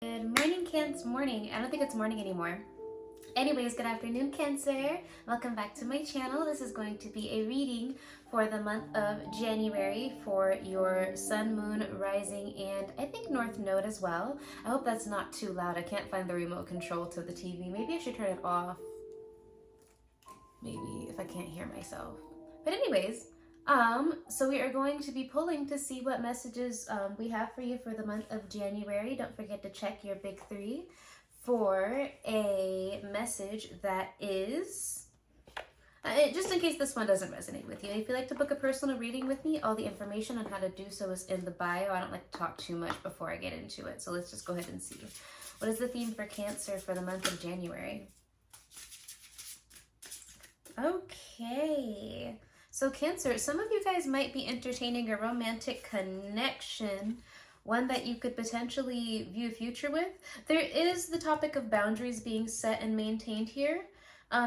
Good morning, Cancer. Morning. I don't think it's morning anymore. Anyways, good afternoon, Cancer. Welcome back to my channel. This is going to be a reading for the month of January for your sun, moon, rising, and I think north node as well. I hope that's not too loud. I can't find the remote control to the TV. Maybe I should turn it off. Maybe if I can't hear myself. But anyways, so we are going to be pulling to see what messages we have for you for the month of January. Don't forget to check your big three for a message that is, just in case this one doesn't resonate with you. If you'd like to book a personal reading with me, all the information on how to do so is in the bio. I don't like to talk too much before I get into it, so let's just go ahead and see. What is the theme for Cancer for the month of January? Okay. So Cancer, some of you guys might be entertaining a romantic connection, one that you could potentially view a future with. There is the topic of boundaries being set and maintained here,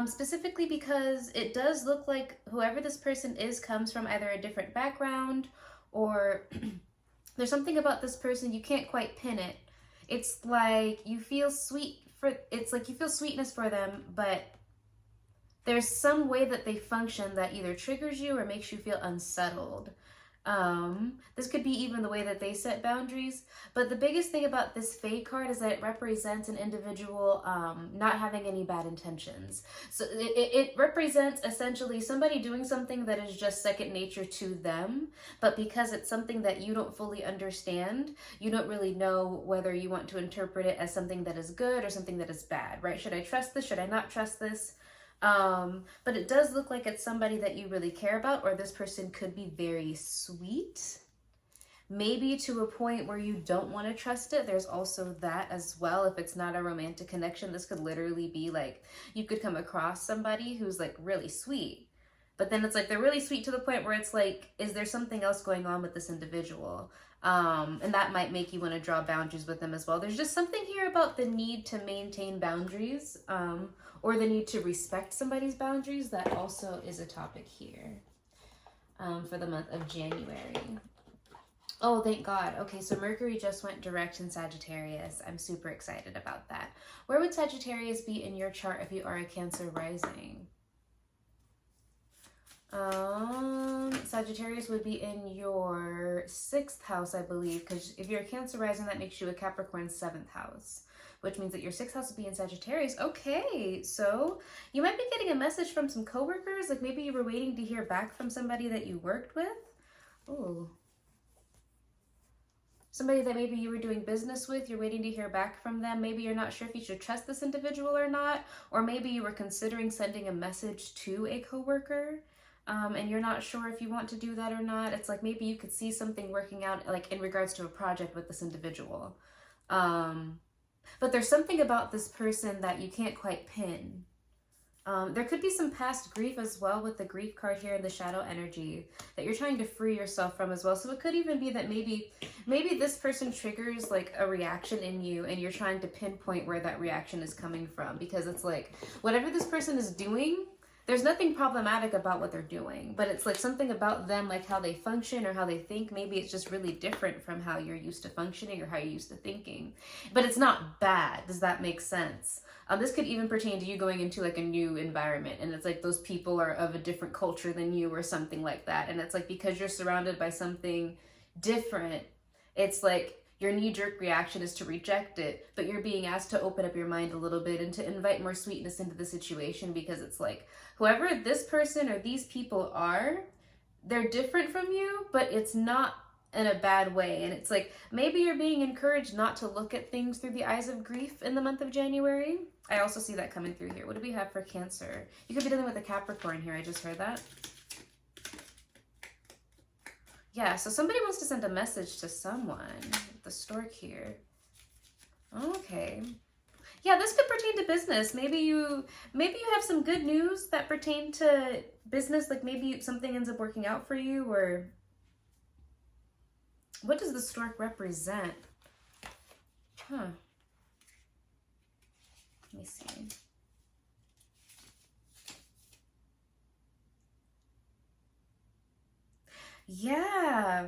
specifically because it does look like whoever this person is comes from either a different background or there's something about this person, you can't quite pin it. It's like you feel sweetness for them, but there's some way that they function that either triggers you or makes you feel unsettled. This could be even the way that they set boundaries. But the biggest thing about this Fate card is that it represents an individual not having any bad intentions. So it represents essentially somebody doing something that is just second nature to them. But because it's something that you don't fully understand, you don't really know whether you want to interpret it as something that is good or something that is bad, right? Should I trust this? Should I not trust this? But it does look like it's somebody that you really care about, or this person could be very sweet, maybe to a point where you don't want to trust it. There's also that as well. If it's not a romantic connection, this could literally be like, you could come across somebody who's like really sweet, but then it's like they're really sweet to the point where it's like, is there something else going on with this individual? And that might make you want to draw boundaries with them as well. There's just something here about the need to maintain boundaries, or the need to respect somebody's boundaries. That also is a topic here for the month of January. Oh, thank God. Okay, so Mercury just went direct in Sagittarius. I'm super excited about that. Where would Sagittarius be in your chart if you are a Cancer rising? Sagittarius would be in your 6th house, I believe, because if you're a Cancer rising, that makes you a Capricorn 7th house, which means that your 6th house would be in Sagittarius. Okay, so you might be getting a message from some coworkers, like maybe you were waiting to hear back from somebody that you worked with. Ooh. Somebody that maybe you were doing business with, you're waiting to hear back from them. Maybe you're not sure if you should trust this individual or not, or maybe you were considering sending a message to a coworker. And you're not sure if you want to do that or not. It's like maybe you could see something working out like in regards to a project with this individual. But there's something about this person that you can't quite pin. There could be some past grief as well with the grief card here in the shadow energy that you're trying to free yourself from as well. So it could even be that maybe this person triggers like a reaction in you and you're trying to pinpoint where that reaction is coming from, because it's like whatever this person is doing, there's nothing problematic about what they're doing, but it's like something about them, like how they function or how they think. Maybe it's just really different from how you're used to functioning or how you're used to thinking, but it's not bad. Does that make sense? This could even pertain to you going into like a new environment and it's like those people are of a different culture than you or something like that. And it's like, because you're surrounded by something different, it's like your knee-jerk reaction is to reject it, but you're being asked to open up your mind a little bit and to invite more sweetness into the situation, because it's like whoever this person or these people are, they're different from you, but it's not in a bad way. And it's like maybe you're being encouraged not to look at things through the eyes of grief in the month of January. I also see that coming through here. What do we have for Cancer? You could be dealing with a Capricorn here. I just heard that. Yeah, so somebody wants to send a message to someone. The stork here. Okay. Yeah, this could pertain to business. Maybe you have some good news that pertain to business, like maybe something ends up working out for you, or what does the stork represent? Huh. Let me see. Yeah,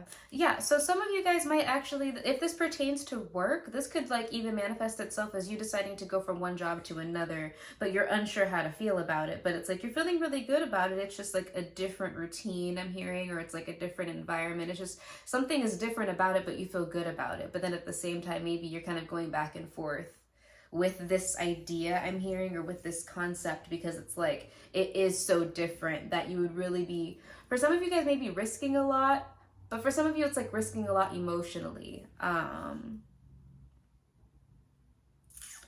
so some of you guys might actually, if this pertains to work, this could like even manifest itself as you deciding to go from one job to another, but you're unsure how to feel about it. But it's like you're feeling really good about it. It's just like a different routine I'm hearing, or it's like a different environment. It's just something is different about it, but you feel good about it. But then at the same time, maybe you're kind of going back and forth with this idea I'm hearing, or with this concept, because it's like it is so different that you would really be, for some of you guys, maybe risking a lot, but for some of you it's like risking a lot emotionally.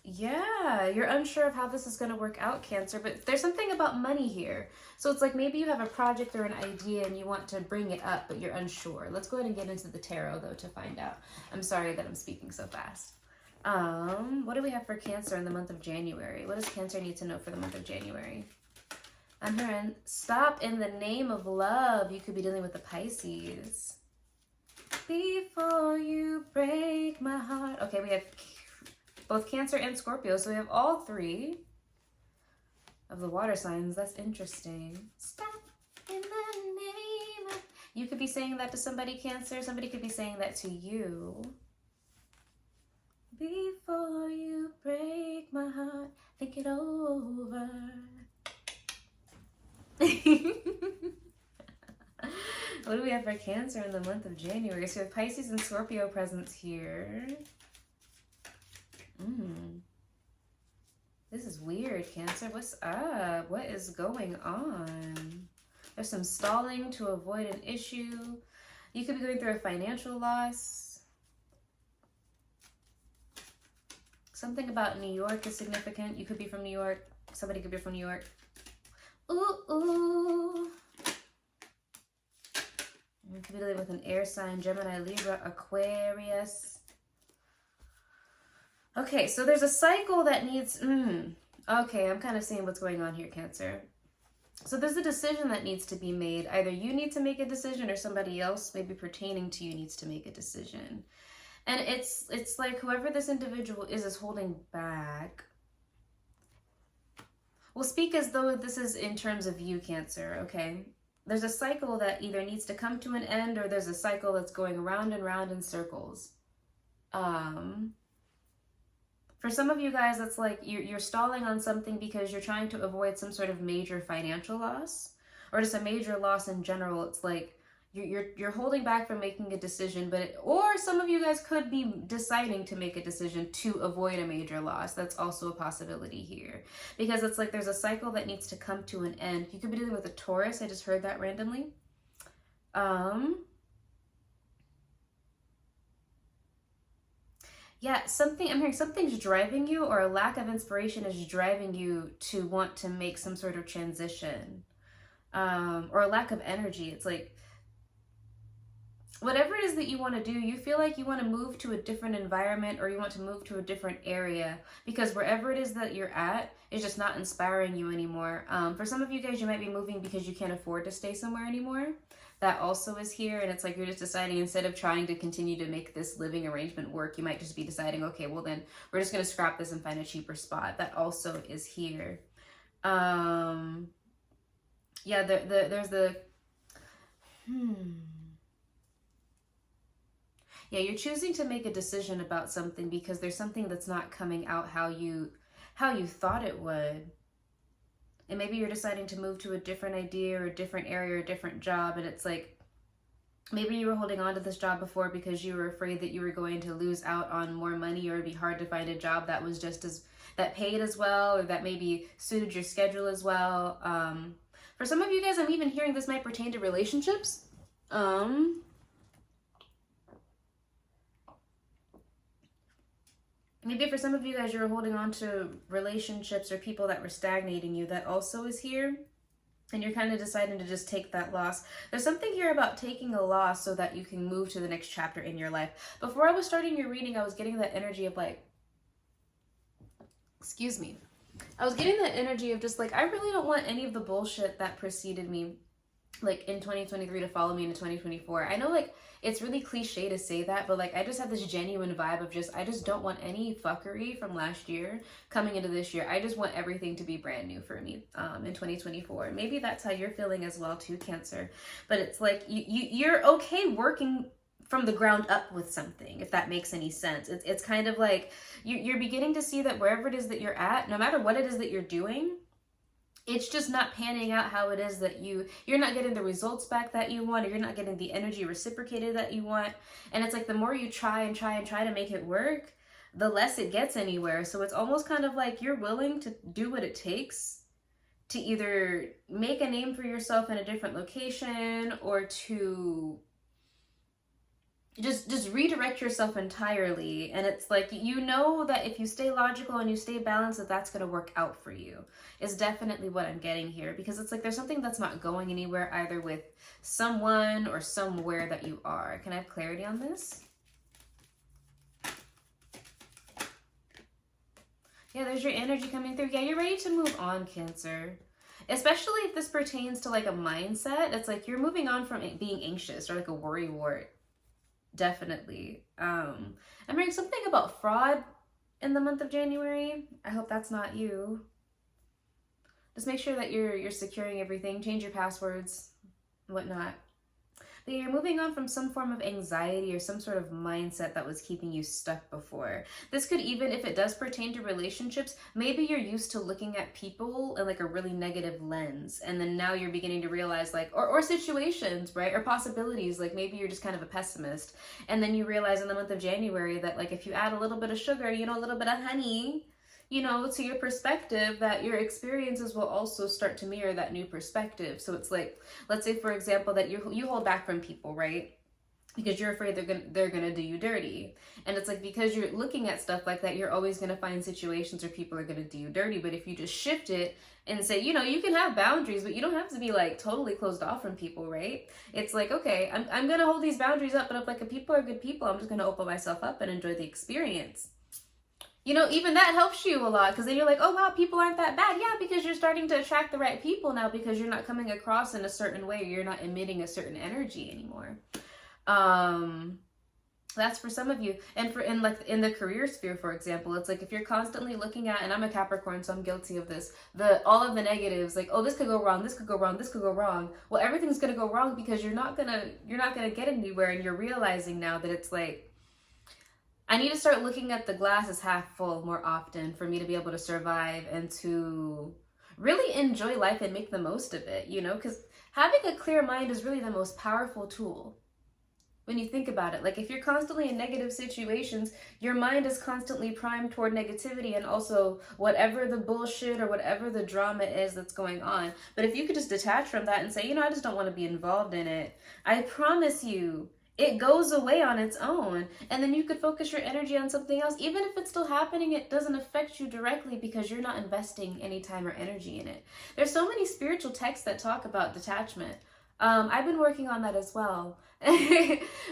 Yeah, you're unsure of how this is going to work out, Cancer, but there's something about money here. So it's like maybe you have a project or an idea and you want to bring it up, but you're unsure. Let's go ahead and get into the tarot though to find out. I'm sorry that I'm speaking so fast. What do we have for Cancer in the month of January? What does Cancer need to know for the month of January? I'm hearing stop in the name of love. You could be dealing with the Pisces. Before you break my heart. Okay, we have both Cancer and Scorpio, so we have all three of the water signs. That's interesting. Stop in the name of... You could be saying that to somebody, Cancer. Somebody could be saying that to you. Before you break my heart, think it over. What do we have for Cancer in the month of January? So we have Pisces and Scorpio presence here. This is weird, Cancer. What's up? What is going on? There's some stalling to avoid an issue. You could be going through a financial loss. Something about New York is significant. You could be from New York. Somebody could be from New York. Ooh. You could be dealing with an air sign, Gemini, Libra, Aquarius. Okay, so there's a cycle that needs... Okay, I'm kind of seeing what's going on here, Cancer. So there's a decision that needs to be made. Either you need to make a decision or somebody else, maybe pertaining to you, needs to make a decision. And it's like whoever this individual is holding back. We'll speak as though this is in terms of you, Cancer, okay? There's a cycle that either needs to come to an end, or there's a cycle that's going round and round in circles. For some of you guys, it's like you're stalling on something because you're trying to avoid some sort of major financial loss, or just a major loss in general. It's like you're holding back from making a decision, or some of you guys could be deciding to make a decision to avoid a major loss. That's also a possibility here, because it's like there's a cycle that needs to come to an end. You could be dealing with a Taurus. I just heard that randomly. Yeah, I'm hearing something's driving you, or a lack of inspiration is driving you to want to make some sort of transition, or a lack of energy. It's like, whatever it is that you want to do, you feel like you want to move to a different environment, or you want to move to a different area, because wherever it is that you're at is just not inspiring you anymore. For some of you guys, you might be moving because you can't afford to stay somewhere anymore. That also is here, and it's like you're just deciding, instead of trying to continue to make this living arrangement work, you might just be deciding, okay, well then we're just going to scrap this and find a cheaper spot. That also is here. Yeah, there's the... Yeah, you're choosing to make a decision about something because there's something that's not coming out how you thought it would. And maybe you're deciding to move to a different idea, or a different area, or a different job, and it's like maybe you were holding on to this job before because you were afraid that you were going to lose out on more money, or it'd be hard to find a job that was that paid as well, or that maybe suited your schedule as well. For some of you guys, I'm even hearing this might pertain to relationships. Maybe for some of you guys, you were holding on to relationships or people that were stagnating you. That also is here. And you're kind of deciding to just take that loss. There's something here about taking a loss so that you can move to the next chapter in your life. Before I was starting your reading, I was getting that energy of like, excuse me. I was getting that energy of just like, I really don't want any of the bullshit that preceded me. like in 2023 to follow me into 2024. I know like it's really cliche to say that, but like I just have this genuine vibe of just I just don't want any fuckery from last year coming into this year. I just want everything to be brand new for me in 2024. Maybe that's how you're feeling as well too, Cancer. But it's like you're okay working from the ground up with something, if that makes any sense. It's kind of like you're beginning to see that wherever it is that you're at, no matter what it is that you're doing, it's just not panning out how it is that you're not getting the results back that you want, or you're not getting the energy reciprocated that you want. And it's like the more you try and try and try to make it work, the less it gets anywhere. So it's almost kind of like you're willing to do what it takes to either make a name for yourself in a different location, or to just redirect yourself entirely. And it's like, you know that if you stay logical and you stay balanced, that that's going to work out for you, is definitely what I'm getting here. Because it's like there's something that's not going anywhere, either with someone or somewhere that you are. Can I have clarity on this? Yeah, there's your energy coming through. Yeah, you're ready to move on, Cancer. Especially if this pertains to like a mindset. It's like you're moving on from being anxious or like a worry wart. Definitely. I'm hearing something about fraud in the month of January. I hope that's not you. Just make sure that you're securing everything. Change your passwords, whatnot. But you're moving on from some form of anxiety or some sort of mindset that was keeping you stuck before. This could even, if it does pertain to relationships, maybe you're used to looking at people in like a really negative lens. And then now you're beginning to realize like, or situations, right? Or possibilities, like maybe you're just kind of a pessimist. And then you realize in the month of January that like if you add a little bit of sugar, you know, a little bit of honey, you know, to your perspective, that your experiences will also start to mirror that new perspective. So it's like, let's say for example that you hold back from people, right? Because you're afraid they're gonna do you dirty. And it's like, because you're looking at stuff like that, you're always gonna find situations where people are gonna do you dirty. But if you just shift it and say, you know, you can have boundaries, but you don't have to be like totally closed off from people, right? It's like, okay, I'm gonna hold these boundaries up, but if like if people are good people, I'm just gonna open myself up and enjoy the experience. You know, even that helps you a lot, because then you're like, oh wow, people aren't that bad. Yeah, because you're starting to attract the right people now, because you're not coming across in a certain way. You're not emitting a certain energy anymore. That's for some of you. And for in the career sphere, for example, it's like if you're constantly looking at, and I'm a Capricorn, so I'm guilty of this, all of the negatives, like, oh, this could go wrong, this could go wrong, this could go wrong. Well, everything's gonna go wrong because you're not gonna get anywhere, and you're realizing now that it's like, I need to start looking at the glass as half full more often for me to be able to survive and to really enjoy life and make the most of it, you know, because having a clear mind is really the most powerful tool when you think about it. Like if you're constantly in negative situations, your mind is constantly primed toward negativity and also whatever the bullshit or whatever the drama is that's going on. But if you could just detach from that and say, you know, I just don't want to be involved in it, I promise you, it goes away on its own. And then you could focus your energy on something else. Even if it's still happening, it doesn't affect you directly because you're not investing any time or energy in it. There's so many spiritual texts that talk about detachment. I've been working on that as well.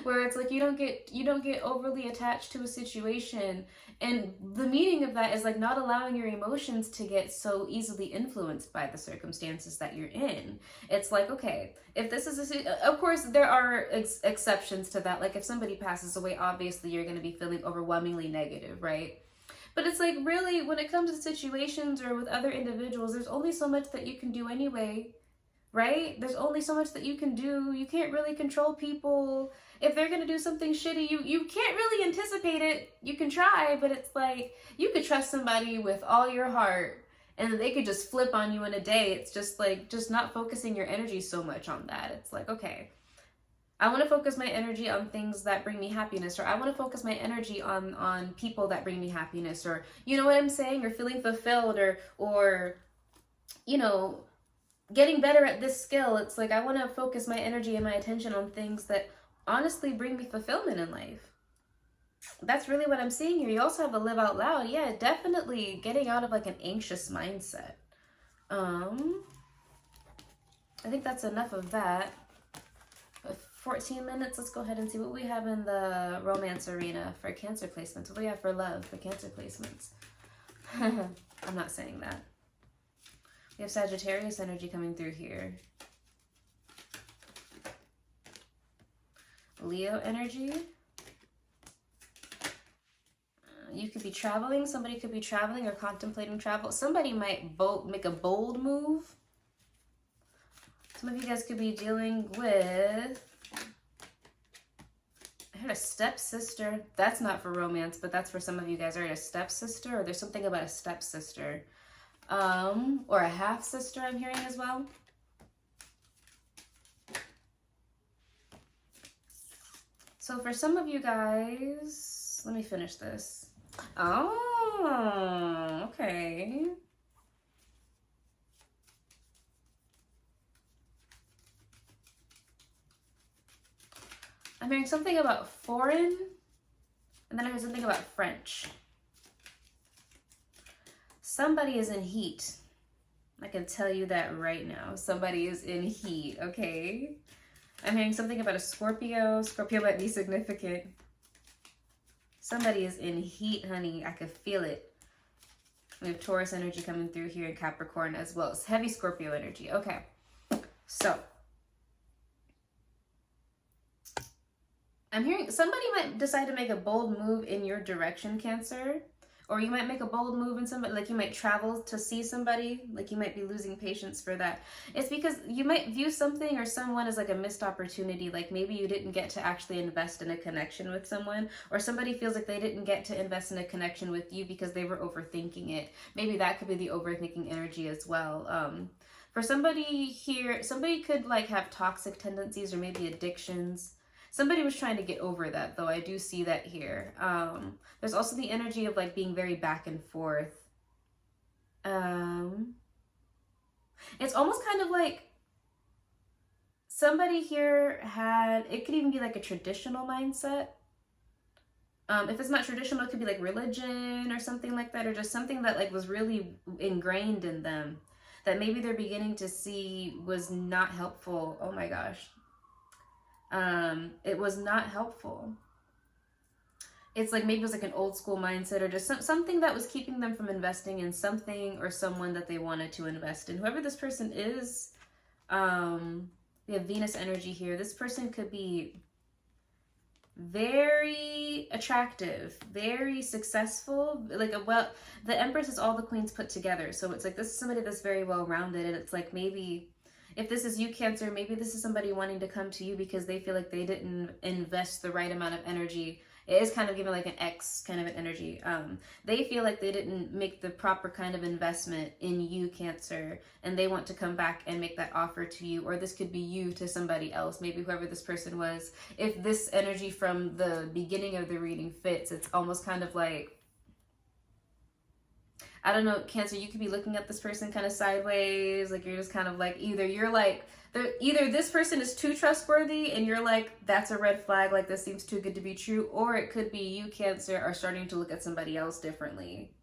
Where it's like you don't get overly attached to a situation, and the meaning of that is like not allowing your emotions to get so easily influenced by the circumstances that you're in. It's like, okay, if this is of course there are exceptions to that, like if somebody passes away, obviously you're going to be feeling overwhelmingly negative, right? But it's like, really, when it comes to situations or with other individuals, there's only so much that you can do anyway. Right? There's only so much that you can do. You can't really control people. If they're going to do something shitty, you can't really anticipate it. You can try, but it's like, you could trust somebody with all your heart and they could just flip on you in a day. It's just like, just not focusing your energy so much on that. It's like, okay, I want to focus my energy on things that bring me happiness, or I want to focus my energy on people that bring me happiness, or, you know what I'm saying? Or feeling fulfilled, or, you know, getting better at this skill. It's like, I want to focus my energy and my attention on things that honestly bring me fulfillment in life. That's really what I'm seeing here. You also have a live out loud. Yeah, definitely getting out of like an anxious mindset. I think that's enough of that. 14 minutes. Let's go ahead and see what we have in the romance arena for Cancer placements. What do we have for love for Cancer placements? I'm not saying that. We have Sagittarius energy coming through here. Leo energy. You could be traveling. Somebody could be traveling or contemplating travel. Somebody might make a bold move. Some of you guys could be dealing with, I heard a stepsister. That's not for romance, but that's for some of you guys. I heard a stepsister, or there's something about a stepsister. Or a half-sister I'm hearing as well. So for some of you guys, let me finish this. Oh, okay. I'm hearing something about foreign, and then I heard something about French. Somebody is in heat. I can tell you that right now. Somebody is in heat, okay? I'm hearing something about a Scorpio. Scorpio might be significant. Somebody is in heat, honey. I could feel it. We have Taurus energy coming through here in Capricorn as well. It's heavy Scorpio energy. Okay. So, I'm hearing somebody might decide to make a bold move in your direction, Cancer. Or you might make a bold move in somebody, like you might travel to see somebody, like you might be losing patience for that. It's because you might view something or someone as like a missed opportunity, like maybe you didn't get to actually invest in a connection with someone, or somebody feels like they didn't get to invest in a connection with you because they were overthinking it. Maybe that could be the overthinking energy as well. For somebody here, somebody could like have toxic tendencies or maybe addictions. Somebody was trying to get over that, though. I do see that here. There's also the energy of like being very back and forth. It's almost kind of like somebody here had, it could even be like a traditional mindset. If it's not traditional, it could be like religion or something like that, or just something that like was really ingrained in them that maybe they're beginning to see was not helpful. Oh my gosh. It was not helpful. It's like maybe it was like an old school mindset, or just something that was keeping them from investing in something or someone that they wanted to invest in. Whoever this person is, we have Venus energy here. This person could be very attractive, very successful, like the Empress is all the queens put together. So it's like this is somebody that's very well rounded, and it's like maybe if this is you, Cancer, maybe this is somebody wanting to come to you because they feel like they didn't invest the right amount of energy. It is kind of giving like an X kind of an energy. They feel like they didn't make the proper kind of investment in you, Cancer, and they want to come back and make that offer to you. Or this could be you to somebody else, maybe whoever this person was. If this energy from the beginning of the reading fits, it's almost kind of like, I don't know, Cancer, you could be looking at this person kind of sideways, like you're just kind of like, either this person is too trustworthy and you're like, that's a red flag, like this seems too good to be true, or it could be you, Cancer, are starting to look at somebody else differently.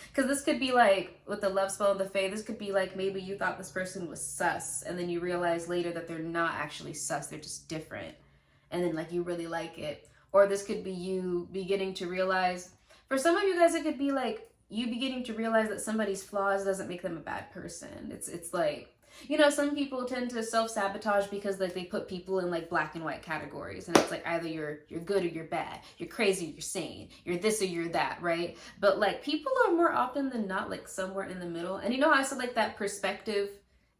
Because this could be like, with the love spell and the fae, this could be like maybe you thought this person was sus, and then you realize later that they're not actually sus, they're just different. And then like you really like it. Or this could be you beginning to realize, for some of you guys, it could be like, you beginning to realize that somebody's flaws doesn't make them a bad person. It's like, you know, some people tend to self-sabotage because like they put people in like black and white categories, and it's like either you're good or you're bad, you're crazy or you're sane, you're this or you're that, right? But like people are more often than not like somewhere in the middle. And you know how I said like that perspective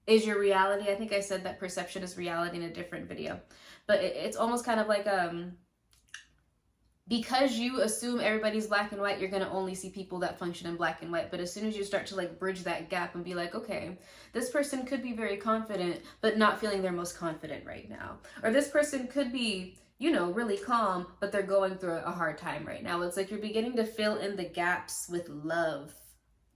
is your reality? I think I said that perception is reality in a different video, but it's almost kind of like because you assume everybody's black and white, you're going to only see people that function in black and white. But as soon as you start to like bridge that gap and be like, okay, this person could be very confident, but not feeling their most confident right now. Or this person could be, you know, really calm, but they're going through a hard time right now. It's like you're beginning to fill in the gaps with love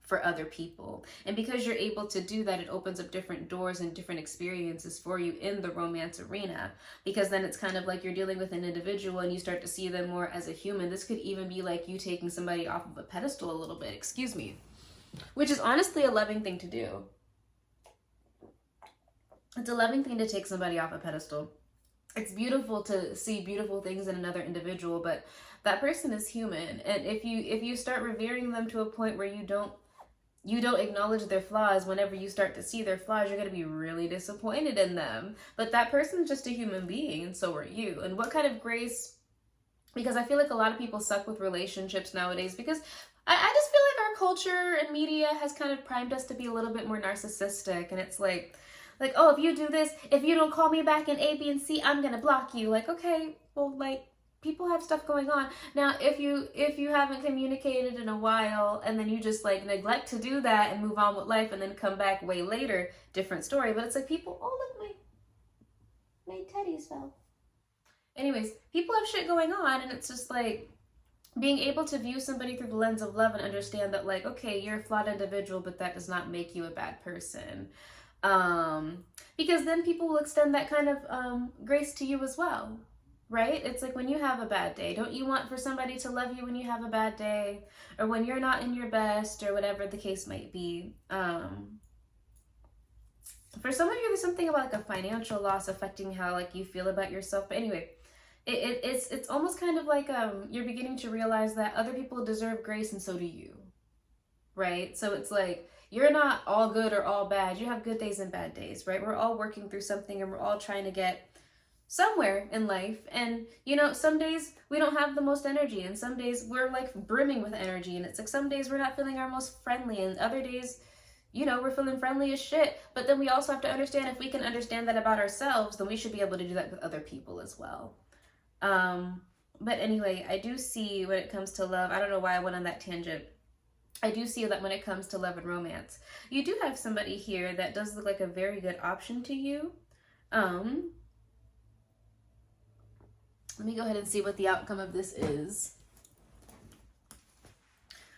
for other people. And because you're able to do that, it opens up different doors and different experiences for you in the romance arena. Because then it's kind of like you're dealing with an individual and you start to see them more as a human. This could even be like you taking somebody off of a pedestal a little bit, excuse me, which is honestly a loving thing to do. It's a loving thing to take somebody off a pedestal. It's beautiful to see beautiful things in another individual, but that person is human. And if you start revering them to a point where you don't you don't acknowledge their flaws, whenever you start to see their flaws, you're going to be really disappointed in them. But that person's just a human being, and so are you. And what kind of grace, because I feel like a lot of people suck with relationships nowadays, because I just feel like our culture and media has kind of primed us to be a little bit more narcissistic. And it's like, oh, if you do this, if you don't call me back in A, B, and C, I'm going to block you. Like, okay, well, like, people have stuff going on. Now, if you haven't communicated in a while and then you just like neglect to do that and move on with life and then come back way later, different story. But it's like people, oh look, my teddies fell. Anyways, people have shit going on, and it's just like being able to view somebody through the lens of love and understand that, like, okay, you're a flawed individual, but that does not make you a bad person. Because then people will extend that kind of grace to you as well. Right? It's like when you have a bad day, don't you want for somebody to love you when you have a bad day, or when you're not in your best, or whatever the case might be? For some of you, there's something about like a financial loss affecting how like you feel about yourself. But anyway, it's almost kind of like you're beginning to realize that other people deserve grace, and so do you. Right? So it's like you're not all good or all bad. You have good days and bad days, right? We're all working through something, and we're all trying to get somewhere in life. And you know, some days we don't have the most energy, and some days we're like brimming with energy, and it's like some days we're not feeling our most friendly, and other days, you know, we're feeling friendly as shit. But then we also have to understand, if we can understand that about ourselves, then we should be able to do that with other people as well. But anyway, I do see when it comes to love, I don't know why I went on that tangent, I do see that when it comes to love and romance, you do have somebody here that does look like a very good option to you. Let me go ahead and see what the outcome of this is.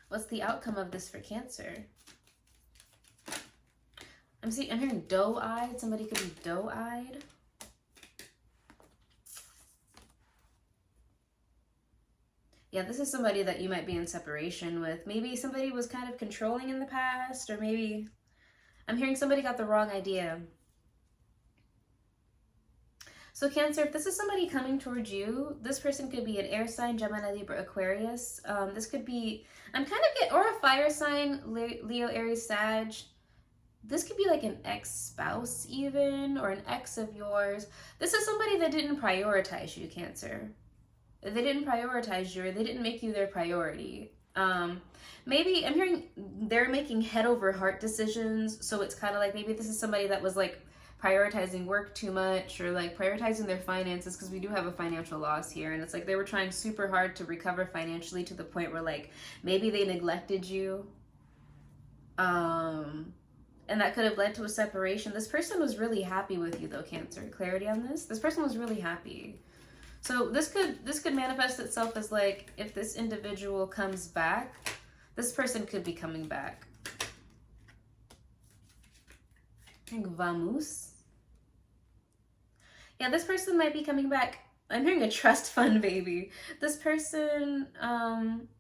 What's the outcome of this for Cancer? I'm hearing doe-eyed. Somebody could be doe-eyed. Yeah, this is somebody that you might be in separation with. Maybe somebody was kind of controlling in the past, or maybe I'm hearing somebody got the wrong idea. So Cancer, if this is somebody coming towards you, this person could be an air sign, Gemini, Libra, Aquarius. This could be, I'm kind of or a fire sign, Leo, Aries, Sag. This could be like an ex-spouse even, or an ex of yours. This is somebody that didn't prioritize you, Cancer. They didn't prioritize you, or they didn't make you their priority. Maybe I'm hearing they're making head over heart decisions. So it's kind of like maybe this is somebody that was like prioritizing work too much, or like prioritizing their finances, because we do have a financial loss here, and it's like they were trying super hard to recover financially to the point where like maybe they neglected you, and that could have led to a separation. This person was really happy with you though, Cancer. Clarity on this. This person was really happy. So this could manifest itself as like, if this individual comes back, this person could be coming back. I think vamos. Yeah, this person might be coming back. I'm hearing a trust fund baby. This person,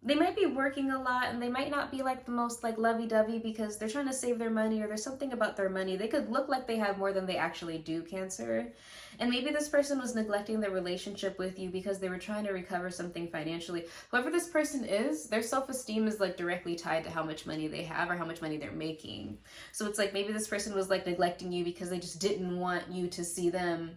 they might be working a lot, and they might not be like the most like lovey-dovey because they're trying to save their money, or there's something about their money. They could look like they have more than they actually do, Cancer. And maybe this person was neglecting their relationship with you because they were trying to recover something financially. Whoever this person is, their self-esteem is like directly tied to how much money they have or how much money they're making. So it's like maybe this person was like neglecting you because they just didn't want you to see them,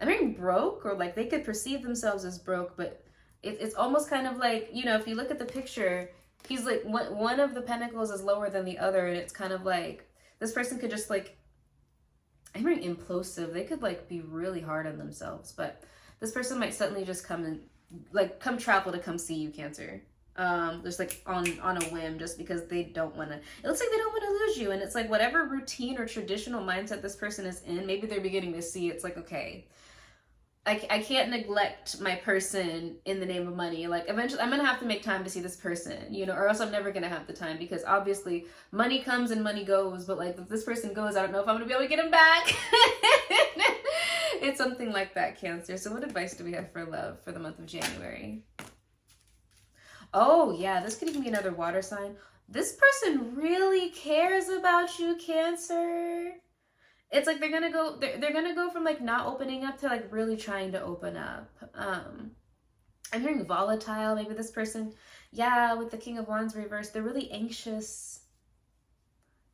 I'm hearing broke, or like they could perceive themselves as broke, but it's almost kind of like, you know, if you look at the picture, he's like, one of the pentacles is lower than the other, and it's kind of like, this person could just like, I'm hearing implosive. They could like be really hard on themselves, but this person might suddenly just come and like come travel to come see you, Cancer. Just like on a whim, just because they don't want to, it looks like they don't want to lose you. And it's like whatever routine or traditional mindset this person is in, maybe they're beginning to see it's like, okay, I can't neglect my person in the name of money. Like eventually I'm going to have to make time to see this person, you know, or else I'm never going to have the time, because obviously money comes and money goes. But like if this person goes, I don't know if I'm going to be able to get him back. It's something like that, Cancer. So what advice do we have for love for the month of January? Oh yeah, this could even be another water sign. This person really cares about you, Cancer. It's like they're gonna go from like not opening up to like really trying to open up. I'm hearing volatile. Maybe this person, yeah, with the King of Wands reversed, they're really anxious.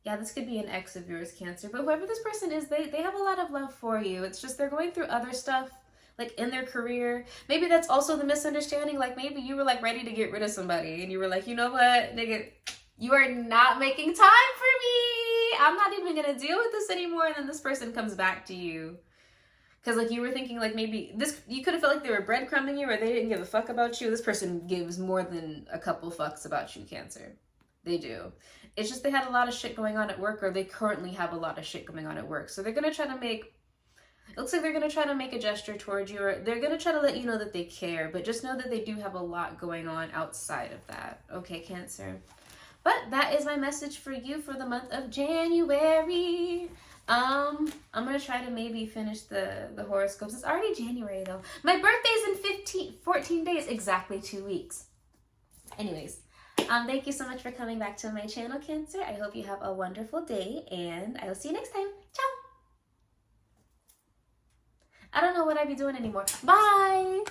Yeah, this could be an ex of yours, Cancer, but whoever this person is, they have a lot of love for you. It's just they're going through other stuff, like in their career. Maybe that's also the misunderstanding. Like maybe you were like ready to get rid of somebody and you were like, you know what, nigga, you are not making time for me. I'm not even gonna deal with this anymore. And then this person comes back to you. Because like you were thinking like maybe this, you could have felt like they were breadcrumbing you or they didn't give a fuck about you. This person gives more than a couple fucks about you, Cancer. They do. It's just they had a lot of shit going on at work, or they currently have a lot of shit going on at work. So they're going to try to make, it looks like they're going to try to make a gesture towards you, or they're going to try to let you know that they care, but just know that they do have a lot going on outside of that. Okay, Cancer. But that is my message for you for the month of January. I'm going to try to maybe finish the horoscopes. It's already January though. My birthday's in 14 days, exactly 2 weeks. Anyways. Thank you so much for coming back to my channel, Cancer. I hope you have a wonderful day, and I will see you next time. Ciao! I don't know what I'd be doing anymore. Bye!